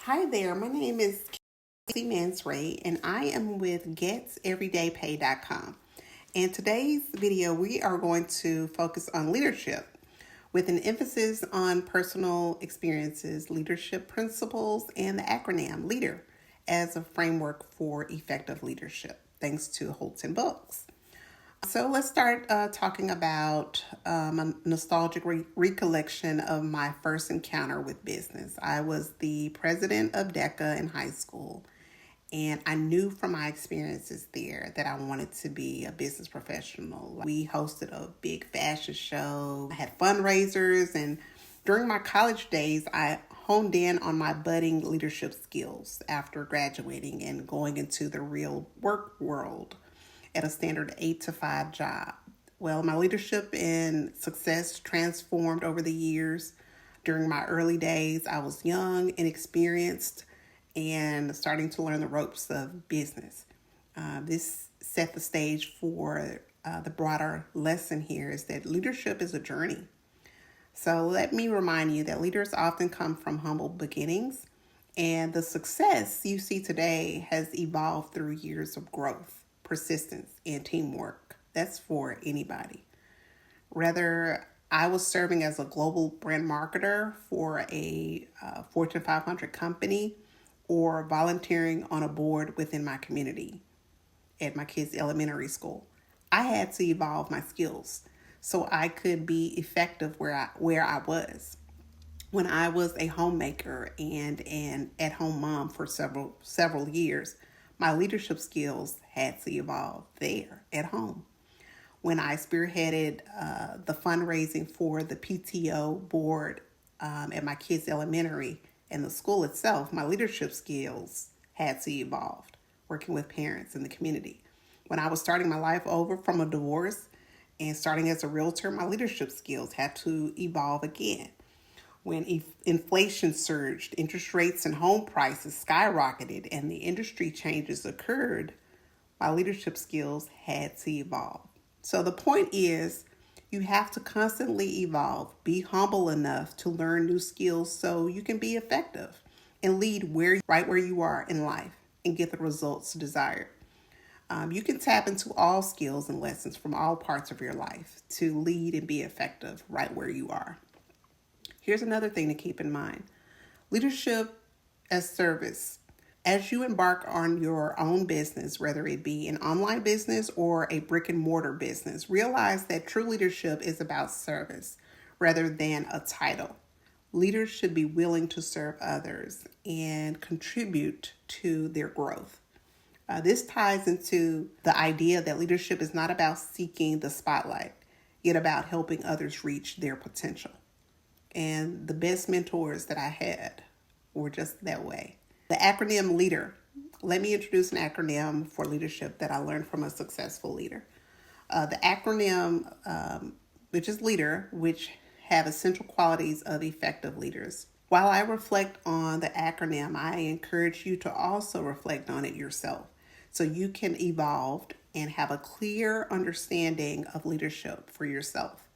Hi there, my name is Casey Mansray and I am with GetsEverydayPay.com. In today's video, we are going to focus on leadership with an emphasis on personal experiences, leadership principles, and the acronym LEADER as a framework for effective leadership, thanks to Holton Books. So let's start talking about a nostalgic recollection of my first encounter with business. I was the president of DECA in high school, and I knew from my experiences there that I wanted to be a business professional. We hosted a big fashion show, I had fundraisers, and during my college days, I honed in on my budding leadership skills after graduating and going into the real work world at a standard 8 to 5 job. Well, my leadership and success transformed over the years. During my early days, I was young, inexperienced, and starting to learn the ropes of business. This set the stage for the broader lesson here is that leadership is a journey. So let me remind you that leaders often come from humble beginnings, and the success you see today has evolved through years of growth, persistence, and teamwork. That's for anybody. Whether I was serving as a global brand marketer for a Fortune 500 company or volunteering on a board within my community at my kids' elementary school, I had to evolve my skills so I could be effective where I was. When I was a homemaker and an at-home mom for several years, my leadership skills had to evolve there at home. When I spearheaded the fundraising for the PTO board at my kids' elementary and the school itself, my leadership skills had to evolve, working with parents in the community. When I was starting my life over from a divorce and starting as a realtor, my leadership skills had to evolve again. When inflation surged, interest rates and home prices skyrocketed, and the industry changes occurred, my leadership skills had to evolve. So the point is, you have to constantly evolve. Be humble enough to learn new skills so you can be effective and lead right where you are in life and get the results desired. You can tap into all skills and lessons from all parts of your life to lead and be effective right where you are. Here's another thing to keep in mind. Leadership as service. As you embark on your own business, whether it be an online business or a brick and mortar business, realize that true leadership is about service rather than a title. Leaders should be willing to serve others and contribute to their growth. This ties into the idea that leadership is not about seeking the spotlight, yet about helping others reach their potential. And the best mentors that I had were just that way. The acronym LEADER. Let me introduce an acronym for leadership that I learned from a successful leader. The acronym, which is LEADER, which have essential qualities of effective leaders. While I reflect on the acronym, I encourage you to also reflect on it yourself so you can evolve and have a clear understanding of leadership for yourself.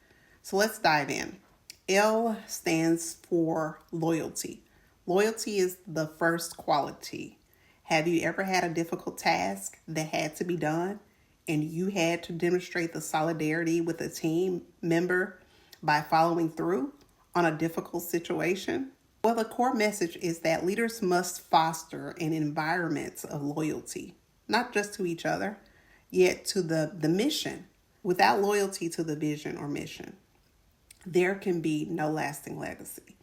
So let's dive in. L stands for loyalty. Loyalty is the first quality. Have you ever had a difficult task that had to be done and you had to demonstrate the solidarity with a team member by following through on a difficult situation? Well, the core message is that leaders must foster an environment of loyalty, not just to each other, yet to the mission. Without loyalty to the vision or mission, there can be no lasting legacy.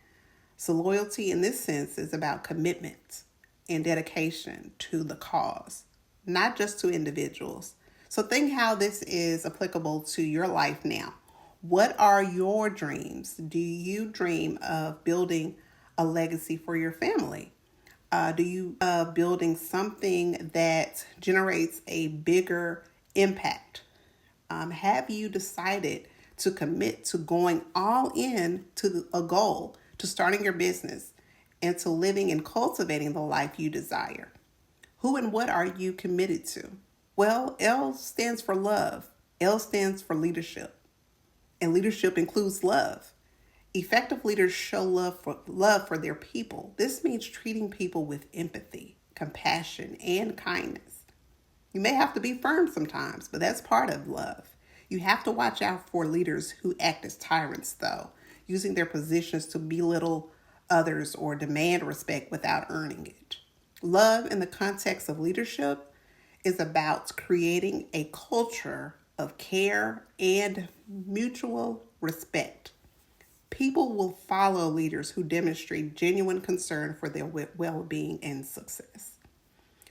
So loyalty in this sense is about commitment and dedication to the cause, not just to individuals. So think how this is applicable to your life now. What are your dreams? Do you dream of building a legacy for your family? Do you building something that generates a bigger impact? Have you decided to commit to going all in to a goal, to starting your business, and to living and cultivating the life you desire? Who and what are you committed to? Well, L stands for love. L stands for leadership. And leadership includes love. Effective leaders show love for their people. This means treating people with empathy, compassion, and kindness. You may have to be firm sometimes, but that's part of love. You have to watch out for leaders who act as tyrants, though, using their positions to belittle others or demand respect without earning it. Love in the context of leadership is about creating a culture of care and mutual respect. People will follow leaders who demonstrate genuine concern for their well being and success.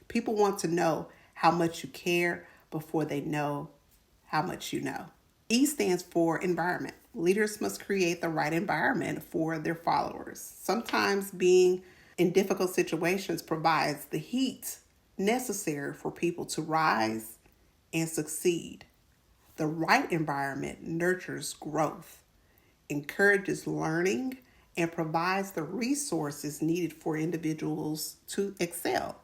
People want to know how much you care before they know how much you know. E stands for environment. Leaders must create the right environment for their followers. Sometimes being in difficult situations provides the heat necessary for people to rise and succeed. The right environment nurtures growth, encourages learning, and provides the resources needed for individuals to excel.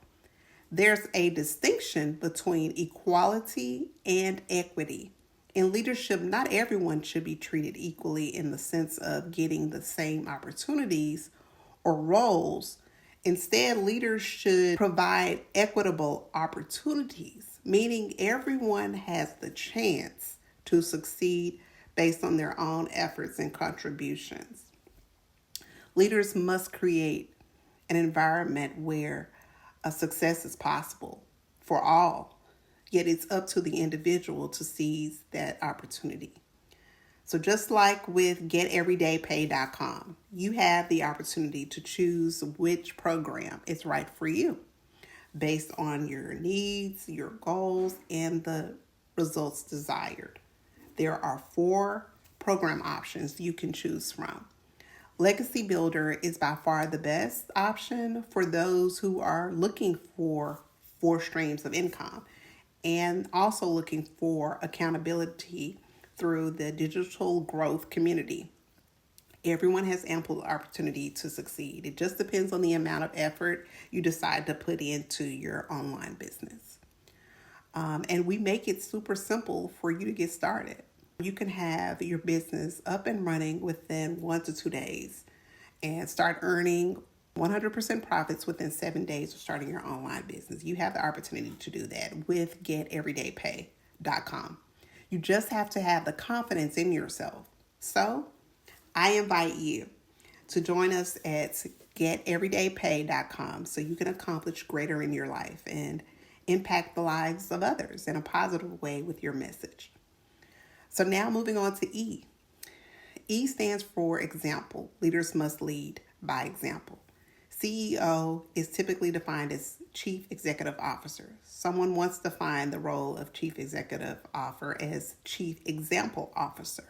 There's a distinction between equality and equity. In leadership, not everyone should be treated equally in the sense of getting the same opportunities or roles. Instead, leaders should provide equitable opportunities, meaning everyone has the chance to succeed based on their own efforts and contributions. Leaders must create an environment where a success is possible for all, yet it's up to the individual to seize that opportunity. So just like with geteverydaypay.com, you have the opportunity to choose which program is right for you based on your needs, your goals, and the results desired. There are 4 program options you can choose from. Legacy Builder is by far the best option for those who are looking for 4 streams of income and also looking for accountability through the digital growth community. Everyone has ample opportunity to succeed. It just depends on the amount of effort you decide to put into your online business. And we make it super simple for you to get started. You can have your business up and running within 1 to 2 days and start earning 100% profits within 7 days of starting your online business. You have the opportunity to do that with geteverydaypay.com. You just have to have the confidence in yourself. So I invite you to join us at geteverydaypay.com so you can accomplish greater in your life and impact the lives of others in a positive way with your message. So now moving on to E. E stands for example. Leaders must lead by example. CEO is typically defined as Chief Executive Officer. Someone once defined the role of Chief Executive Officer as Chief Example Officer,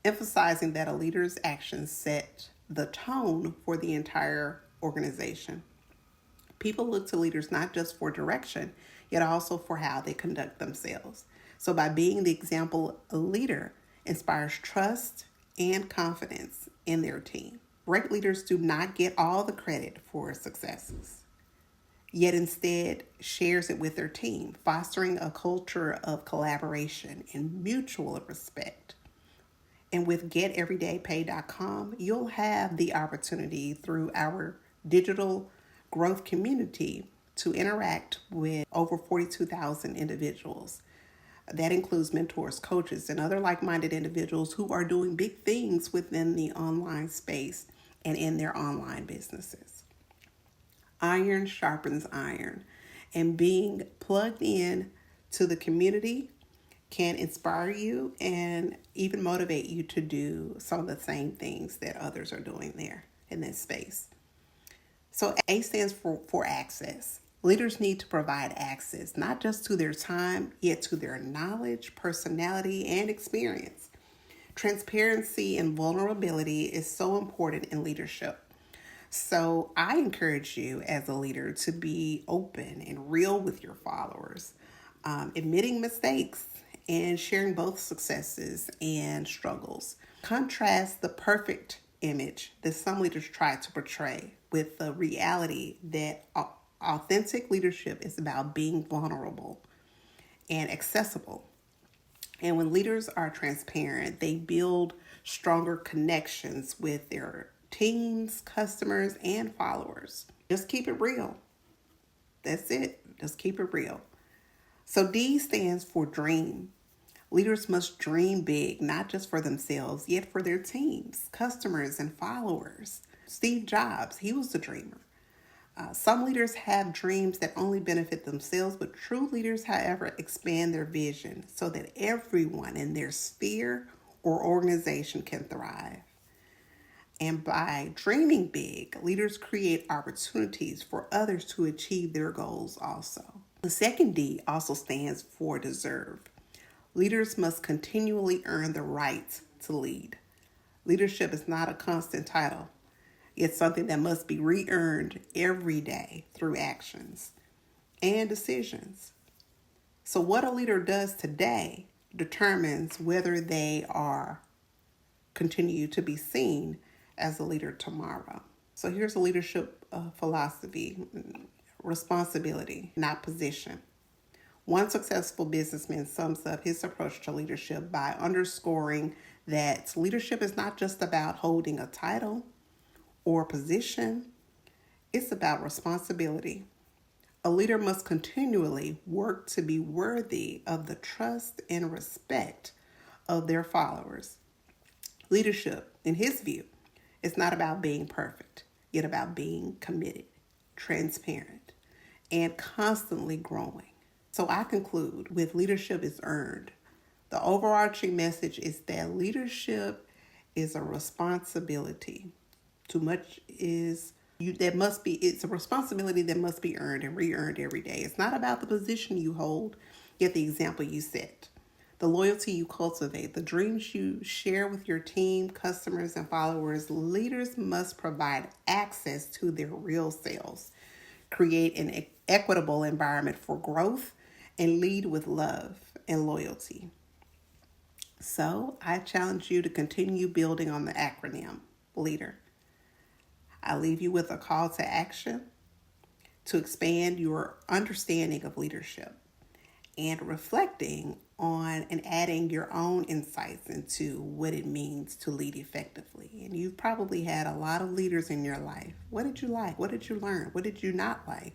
emphasizing that a leader's actions set the tone for the entire organization. People look to leaders not just for direction, yet also for how they conduct themselves. So by being the example, a leader inspires trust and confidence in their team. Great leaders do not get all the credit for successes, yet instead shares it with their team, fostering a culture of collaboration and mutual respect. And with geteverydaypay.com, you'll have the opportunity through our digital growth community to interact with over 42,000 individuals. That includes mentors, coaches, and other like-minded individuals who are doing big things within the online space and in their online businesses. Iron sharpens iron, and being plugged in to the community can inspire you and even motivate you to do some of the same things that others are doing there in this space. So A stands for access. Leaders need to provide access, not just to their time, yet to their knowledge, personality, and experience. Transparency and vulnerability is so important in leadership. So I encourage you as a leader to be open and real with your followers, admitting mistakes and sharing both successes and struggles. Contrast the perfect image that some leaders try to portray with the reality that authentic leadership is about being vulnerable and accessible. And when leaders are transparent, they build stronger connections with their teams, customers, and followers. Just keep it real. That's it. Just keep it real. So D stands for dream. Leaders must dream big, not just for themselves, yet for their teams, customers, and followers. Steve Jobs, he was a dreamer. Some leaders have dreams that only benefit themselves, but true leaders, however, expand their vision so that everyone in their sphere or organization can thrive. And by dreaming big, leaders create opportunities for others to achieve their goals also. The second D also stands for deserve. Leaders must continually earn the right to lead. Leadership is not a constant title. It's something that must be re-earned every day through actions and decisions. So what a leader does today determines whether they are continue to be seen as a leader tomorrow. So here's a leadership philosophy: responsibility, not position. One successful businessman sums up his approach to leadership by underscoring that leadership is not just about holding a title or position, it's about responsibility. A leader must continually work to be worthy of the trust and respect of their followers. Leadership, in his view, is not about being perfect, yet about being committed, transparent, and constantly growing. So I conclude with leadership is earned. The overarching message is that leadership is a responsibility. Too much is it's a responsibility that must be earned and re-earned every day. It's not about the position you hold, yet the example you set, the loyalty you cultivate, the dreams you share with your team, customers, and followers. Leaders must provide access to their real selves, create an equitable environment for growth, and lead with love and loyalty. So I challenge you to continue building on the acronym LEADER. I leave you with a call to action to expand your understanding of leadership and reflecting on and adding your own insights into what it means to lead effectively. And you've probably had a lot of leaders in your life. What did you like? What did you learn? What did you not like?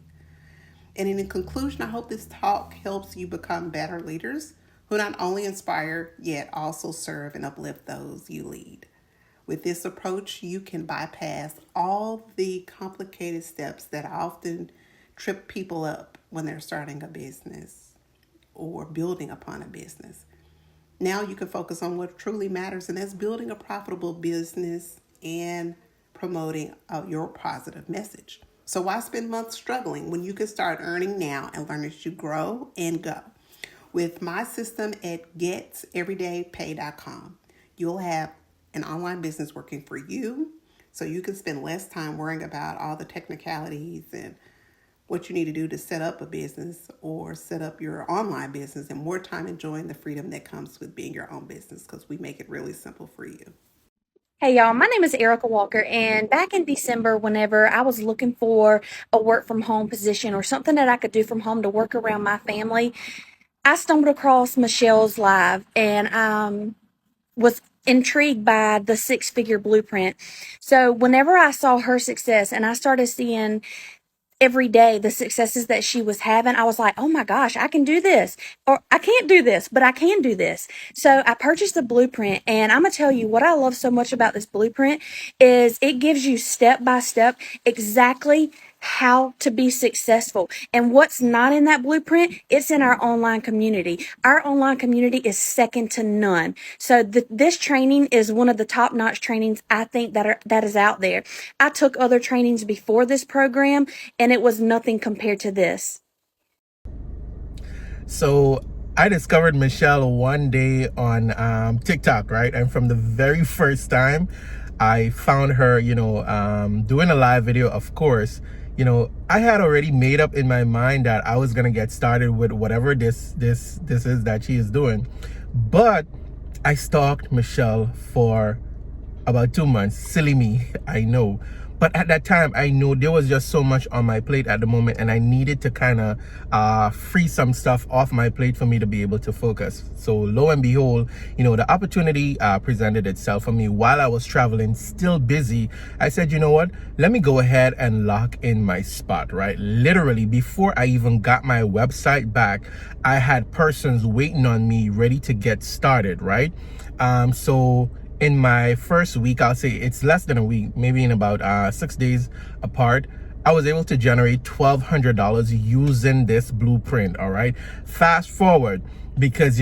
And in conclusion, I hope this talk helps you become better leaders who not only inspire, yet also serve and uplift those you lead. With this approach, you can bypass all the complicated steps that often trip people up when they're starting a business or building upon a business. Now you can focus on what truly matters, and that's building a profitable business and promoting your positive message. So why spend months struggling when you can start earning now and learn as you grow and go? With my system at getseverydaypay.com, you'll have an online business working for you, so you can spend less time worrying about all the technicalities and what you need to do to set up a business or set up your online business, and more time enjoying the freedom that comes with being your own business, because we make it really simple for you. Hey y'all, my name is Erica Walker, and back in December, whenever I was looking for a work from home position or something that I could do from home to work around my family, I stumbled across Michelle's live and was intrigued by the six-figure blueprint. So whenever I saw her success and I started seeing every day the successes that she was having, I was like, oh my gosh, I can do this. Or I can't do this, but I can do this. So I purchased the blueprint, and I'm gonna tell you what I love so much about this blueprint is it gives you step by step exactly how to be successful. And what's not in that blueprint, it's in our online community. Our online community is second to none. So this training is one of the top-notch trainings I think that is out there. I took other trainings before this program, and it was nothing compared to this. So I discovered Michelle one day on TikTok, right? And from the very first time I found her, doing a live video, of course, I had already made up in my mind that I was going to get started with whatever this is that she is doing. But I stalked Michelle for about 2 months. Silly me, I know. But at that time, I know there was just so much on my plate at the moment, and I needed to kind of free some stuff off my plate for me to be able to focus. So lo and behold, the opportunity presented itself for me while I was traveling, still busy. I said, you know what, let me go ahead and lock in my spot, right? Literally, before I even got my website back, I had persons waiting on me ready to get started, right? So in my first week, I'll say it's less than a week, maybe in about 6 days apart, I was able to generate $1,200 using this blueprint. All right, fast forward, because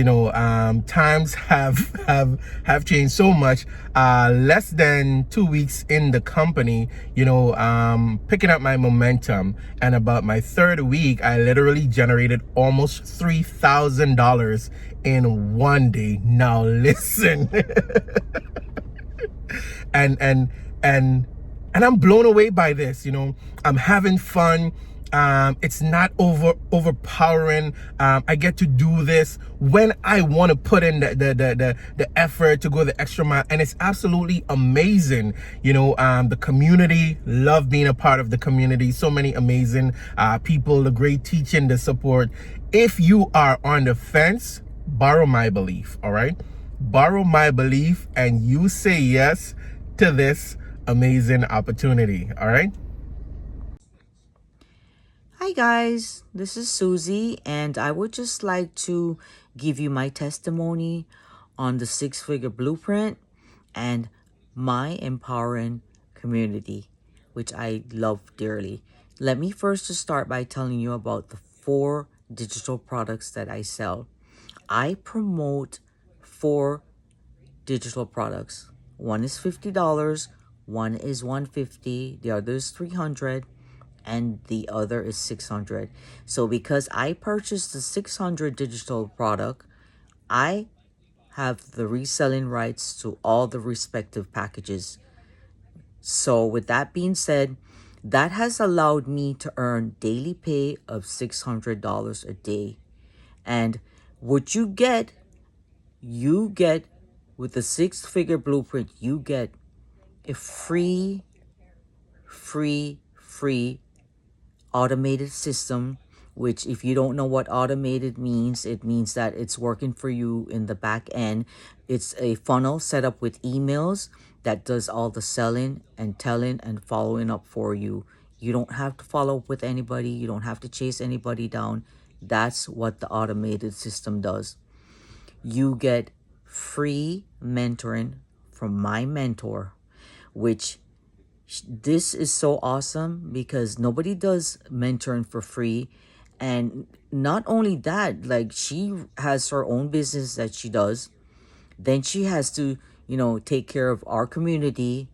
times have changed so much. Less than 2 weeks in the company, picking up my momentum, and about my third week, I literally generated almost $3,000 in one day. Now listen. And and I'm blown away by this. I'm having fun. It's not overpowering. I get to do this when I want to put in the effort to go the extra mile, and it's absolutely amazing. The community, love being a part of the community. So many amazing people, the great teaching, the support. If you are on the fence, borrow my belief. All right, borrow my belief, and you say yes to this amazing opportunity. All right. Hi guys, this is Susie, and I would just like to give you my testimony on the six-figure blueprint and my empowering community, which I love dearly. Let me first just start by telling you about the 4 digital products that I sell. I promote 4 digital products. One is $50, one is $150, the other is $300, and the other is $600. So because I purchased the $600 digital product, I have the reselling rights to all the respective packages. So with that being said, that has allowed me to earn daily pay of $600 a day. And what you get with the 6-figure blueprint, you get a free automated system, which if you don't know what automated means, it means that it's working for you in the back end. It's a funnel set up with emails that does all the selling and telling and following up for you. You don't have to follow up with anybody. You don't have to chase anybody down. That's what the automated system does. You get free mentoring from my mentor, which this is so awesome because nobody does mentoring for free. And not only that, like, she has her own business that she does. Then she has to, take care of our community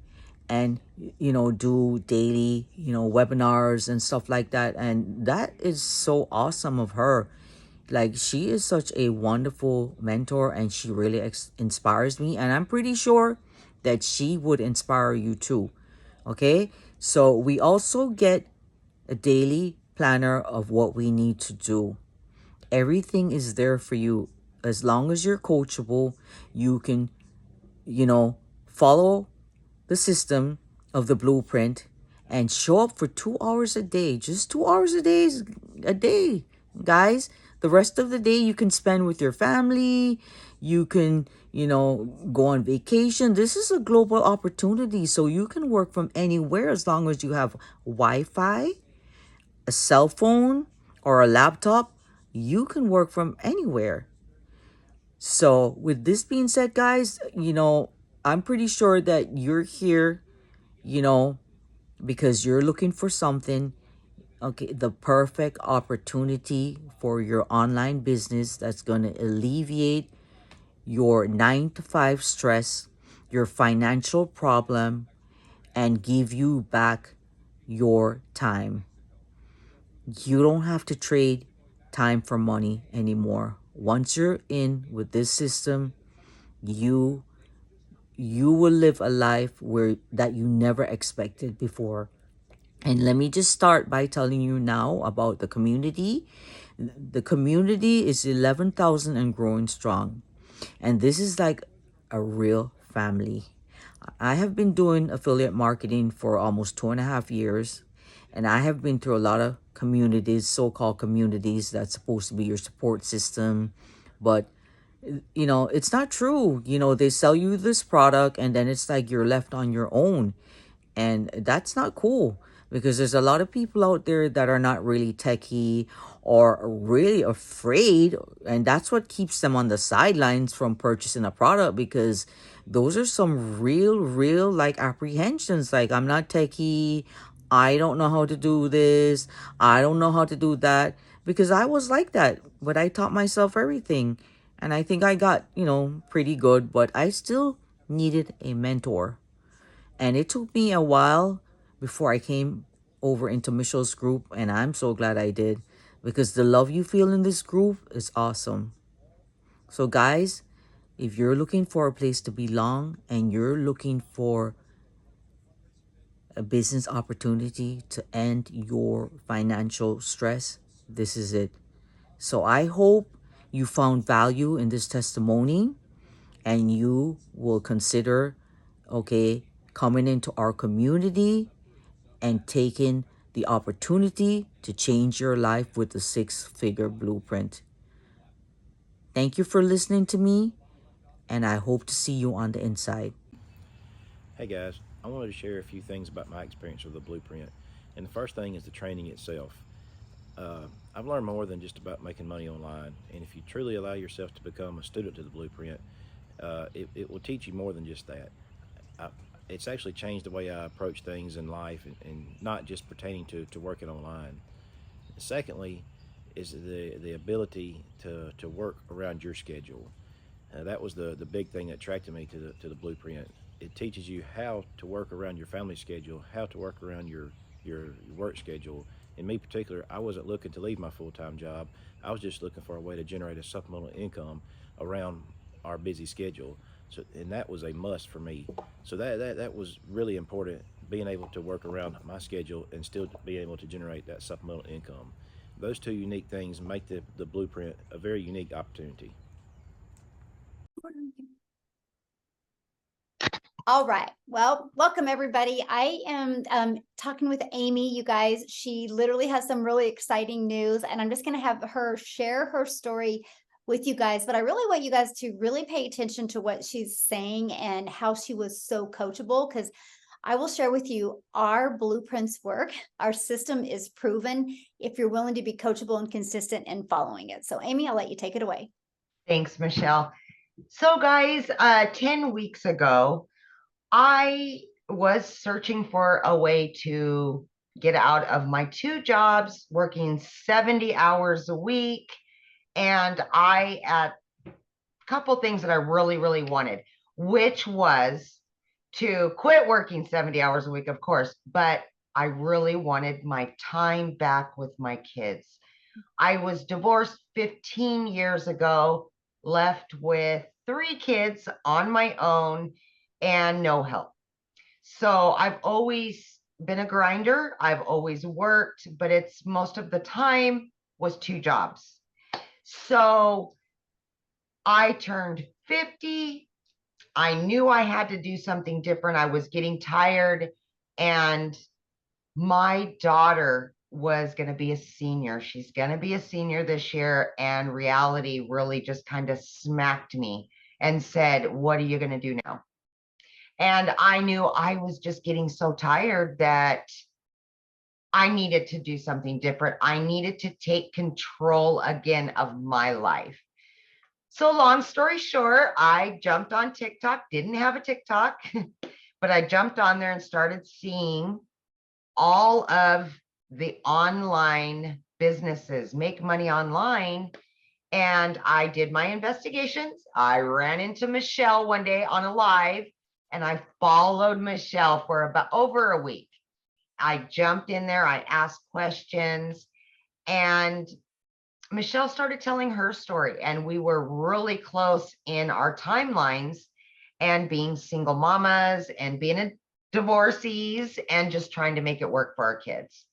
and, do daily, webinars and stuff like that. And that is so awesome of her. Like, she is such a wonderful mentor, and she really inspires me. And I'm pretty sure that she would inspire you too. Okay, so we also get a daily planner of what we need to do. Everything is there for you. As long as you're coachable, you can, follow the system of the blueprint and show up for 2 hours a day. Just 2 hours a day, guys. The rest of the day you can spend with your family. You can, go on vacation. This is a global opportunity. So you can work from anywhere as long as you have Wi-Fi, a cell phone, or a laptop. You can work from anywhere. So with this being said, guys, I'm pretty sure that you're here, because you're looking for something. Okay, the perfect opportunity for your online business that's going to alleviate your 9-to-5 stress, your financial problem, and give you back your time. You don't have to trade time for money anymore. Once you're in with this system, you will live a life that you never expected before. And let me just start by telling you now about the community. The community is 11,000 and growing strong. And this is like a real family. I have been doing affiliate marketing for almost 2.5 years, and I have been through a lot of communities, so-called communities that's supposed to be your support system, but it's not true. They sell you this product and then it's like you're left on your own. And that's not cool because there's a lot of people out there that are not really techie or really afraid. And that's what keeps them on the sidelines from purchasing a product, because those are some real like apprehensions. Like, I'm not techie. I don't know how to do this. I don't know how to do that. Because I was like that, but I taught myself everything. And I think I got, pretty good, but I still needed a mentor. And it took me a while before I came over into Michelle's group, and I'm so glad I did, because the love you feel in this group is awesome. So guys, if you're looking for a place to belong and you're looking for a business opportunity to end your financial stress, this is it. So I hope you found value in this testimony and you will consider, okay, coming into our community and taking the opportunity to change your life with the 6-figure blueprint. Thank you for listening to me, and I hope to see you on the inside. Hey guys, I wanted to share a few things about my experience with the blueprint. And the first thing is the training itself. I've learned more than just about making money online. And if you truly allow yourself to become a student to the blueprint, it will teach you more than just that. I, it's actually changed the way I approach things in life, and not just pertaining to working online. Secondly, is the ability to work around your schedule. That was the big thing that attracted me to the blueprint. It teaches you how to work around your family schedule, how to work around your work schedule. In me particular, I wasn't looking to leave my full-time job. I was just looking for a way to generate a supplemental income around our busy schedule. So, and that was a must for me. So that was really important, being able to work around my schedule and still being able to generate that supplemental income. Those two unique things make the blueprint a very unique opportunity. All right. Well, welcome everybody. I am talking with Amy, you guys. She literally has some really exciting news, and I'm just going to have her share her story with you guys. But I really want you guys to really pay attention to what she's saying and how she was so coachable, because I will share with you our blueprints work. Our system is proven if you're willing to be coachable and consistent in following it. So Amy, I'll let you take it away. Thanks, Michelle. So guys, 10 weeks ago, I was searching for a way to get out of my 2 jobs, working 70 hours a week. And I had a couple things that I really wanted, which was to quit working 70 hours a week, of course, but I really wanted my time back with my kids. I was divorced 15 years ago, left with 3 kids on my own and no help. So I've always been a grinder. I've always worked, but it's most of the time was 2 jobs. So I turned 50. I knew I had to do something different. I was getting tired, and my daughter was going to be a senior. She's going to be a senior this year, and reality really just kind of smacked me and said, what are you going to do now? And I knew I was just getting so tired that I needed to do something different. I needed to take control again of my life. So long story short, I jumped on TikTok, didn't have a TikTok, but I jumped on there and started seeing all of the online businesses make money online. And I did my investigations. I ran into Michelle one day on a live, and I followed Michelle for about over a week. I jumped in there, I asked questions, and Michelle started telling her story, and we were really close in our timelines, and being single mamas and being a divorcees and just trying to make it work for our kids.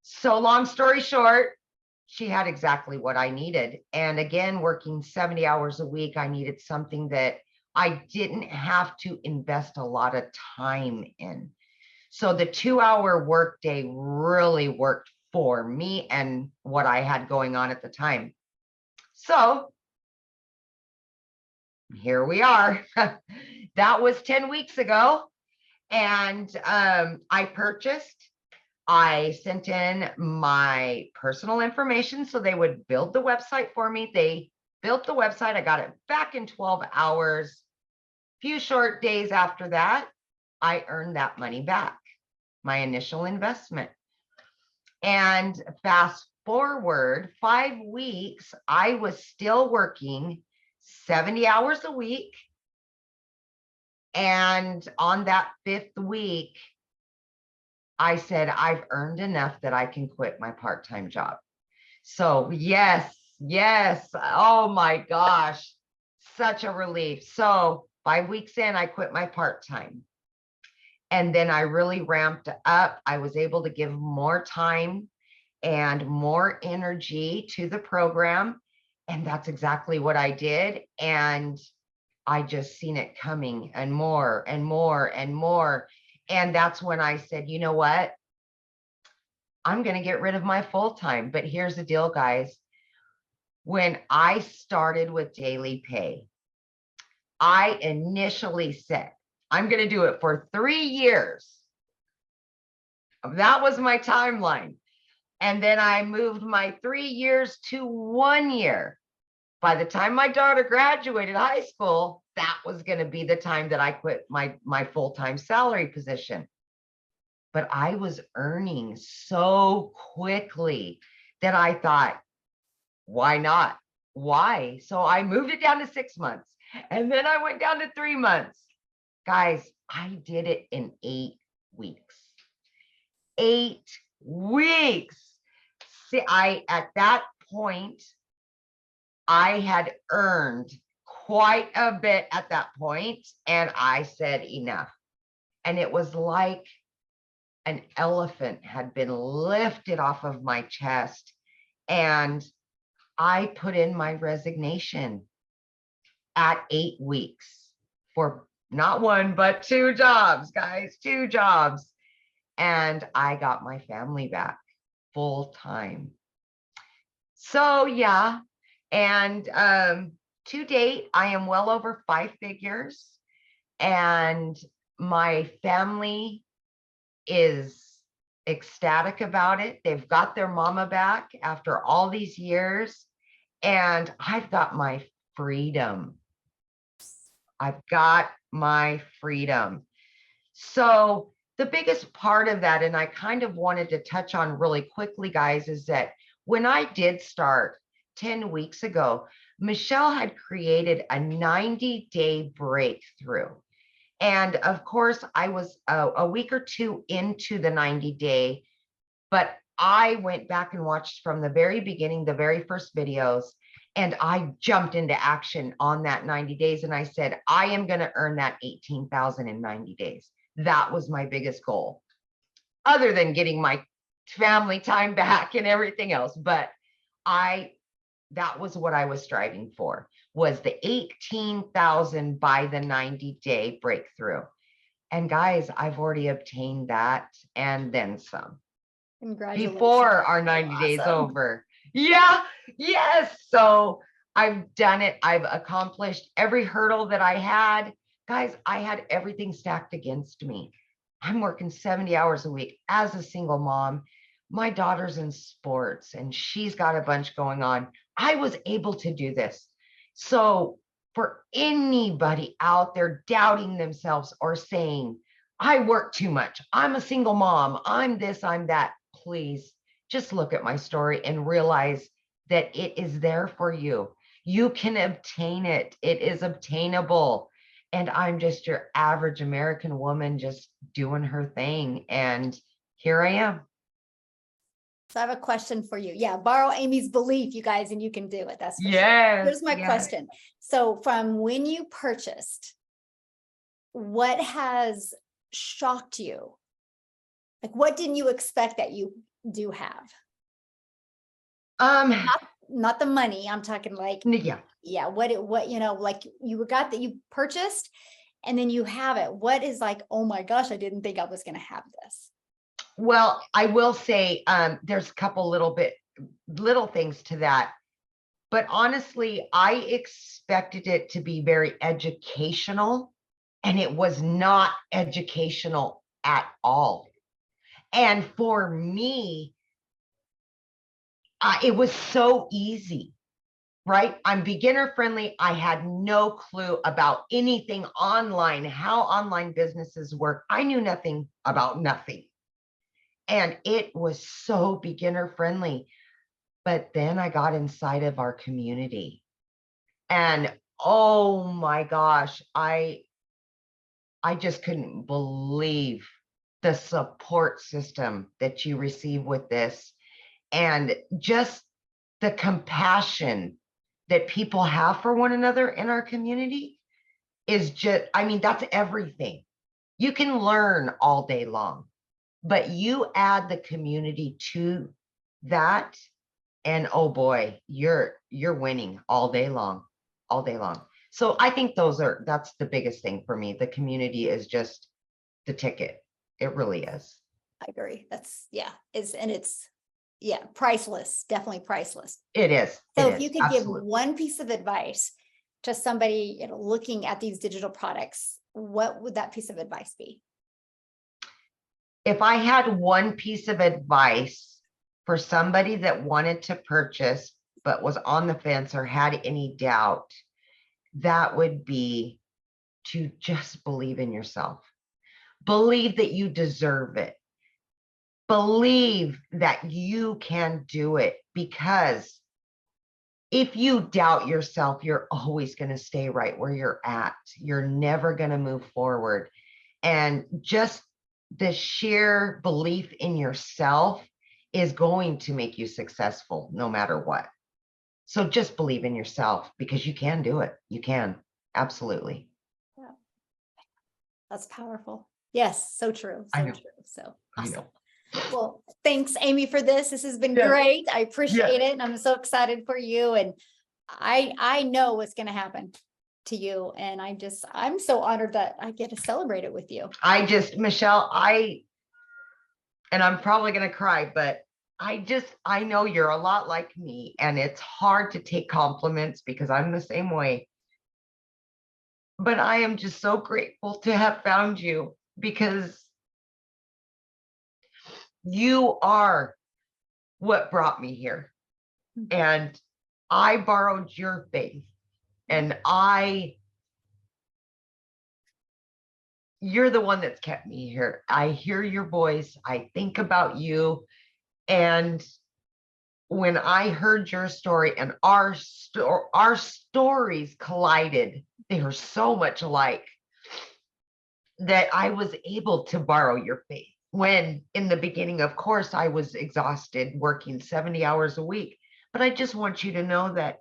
So long story short, she had exactly what I needed. And again, working 70 hours a week, I needed something that I didn't have to invest a lot of time in. So the 2-hour workday really worked for me and what I had going on at the time. So here we are. That was 10 weeks ago. And I sent in my personal information so they would build the website for me. They built the website. I got it back in 12 hours. Few short days after that, I earned that money back, my initial investment. And fast forward 5 weeks, I was still working 70 hours a week. And on that 5th week, I said, I've earned enough that I can quit my part-time job. So yes. Oh my gosh, such a relief. So 5 weeks in, I quit my part-time. And then I really ramped up. I was able to give more time and more energy to the program. And that's exactly what I did. And I just seen it coming and more and more and more. And that's when I said, you know what? I'm going to get rid of my full-time. But here's the deal, guys. When I started with daily pay, I initially said, I'm going to do it for 3 years. That was my timeline. And then I moved my 3 years to 1 year. By the time my daughter graduated high school, that was going to be the time that I quit my full-time salary position. But I was earning so quickly that I thought, why not? Why? So I moved it down to 6 months. And then I went down to 3 months. Guys, I did it in 8 weeks. 8 weeks. See, at that point, I had earned quite a bit at that point, and I said enough. And it was like an elephant had been lifted off of my chest, and I put in my resignation at 8 weeks for not 1, but 2 jobs, guys, 2 jobs. And I got my family back full time. So yeah. And to date, I am well over 5 figures, and my family is ecstatic about it. They've got their mama back after all these years, and I've got my freedom. I've got my freedom. So the biggest part of that, and I kind of wanted to touch on really quickly, guys, is that when I did start 10 weeks ago, Michelle had created a 90-day breakthrough. And of course, I was a week or 2 into the 90-day, but I went back and watched from the very beginning, the very first videos, and I jumped into action on that 90 days. And I said, I am going to earn that 18,000 in 90 days. That was my biggest goal, other than getting my family time back and everything else. But that was what I was striving for, was the 18,000 by the 90-day breakthrough. And guys, I've already obtained that and then some. Congratulations. Before our 90 days over. Yeah, yes. So I've done it. I've accomplished every hurdle that I had. Guys, I had everything stacked against me. I'm working 70 hours a week as a single mom. My daughter's in sports and she's got a bunch going on. I was able to do this. So for anybody out there doubting themselves or saying, I work too much, I'm a single mom, I'm this, I'm that, please just look at my story and realize that it is there for you. You can obtain it. It is obtainable. And I'm just your average American woman just doing her thing. And here I am. So I have a question for you. Yeah, borrow Amy's belief, you guys, and you can do it. That's for yes, sure. Here's my question. So from when you purchased, what has shocked you? Like, what didn't you expect that you do have? Not the money. I'm talking like yeah. Yeah. What, like you got that you purchased and then you have it. What is like, oh my gosh, I didn't think I was going to have this. Well, I will say there's a couple little things to that. But honestly, I expected it to be very educational, and it was not educational at all. And for me, it was so easy, right? I'm beginner friendly. I had no clue about anything online, how online businesses work. I knew nothing about nothing. And it was so beginner friendly. But then I got inside of our community, and oh my gosh, I just couldn't believe the support system that you receive with this, and just the compassion that people have for one another in our community is just, I mean, that's everything. You can learn all day long, but you add the community to that, and oh boy, you're winning all day long, all day long. So I think that's the biggest thing for me. The community is just the ticket. It really is. I agree. It's priceless, definitely priceless. It is. So It if is. you could Absolutely. give one piece of advice to somebody, looking at these digital products, what would that piece of advice be? If I had one piece of advice for somebody that wanted to purchase but was on the fence or had any doubt, that would be to just believe in yourself. Believe that you deserve it. Believe that you can do it, because if you doubt yourself, you're always going to stay right where you're at. You're never going to move forward. And just the sheer belief in yourself is going to make you successful no matter what. So just believe in yourself, because you can do it. You can. Absolutely. Yeah. That's powerful. Yes, so true. So true. So awesome. Well, thanks, Amy, for this. This has been great. I appreciate it. And I'm so excited for you. And I know what's going to happen to you. And I'm so honored that I get to celebrate it with you. Michelle, and I'm probably going to cry, but I know you're a lot like me, and it's hard to take compliments because I'm the same way. But I am just so grateful to have found you, because you are what brought me here. And I borrowed your faith, and you're the one that's kept me here. I hear your voice. I think about you. And when I heard your story and our stories collided, they were so much alike, that I was able to borrow your faith. When in the beginning, of course, I was exhausted working 70 hours a week. But I just want you to know that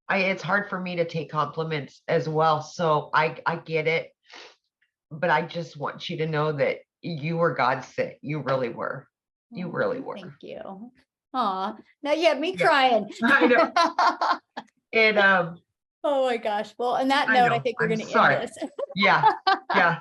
it's hard for me to take compliments as well. So I get it. But I just want you to know that you were God's sent. You really were. You really were. Thank you. Aw, now you have me crying. I know. And oh my gosh. Well, on that note, I think we're going to end this. Yeah. Yeah.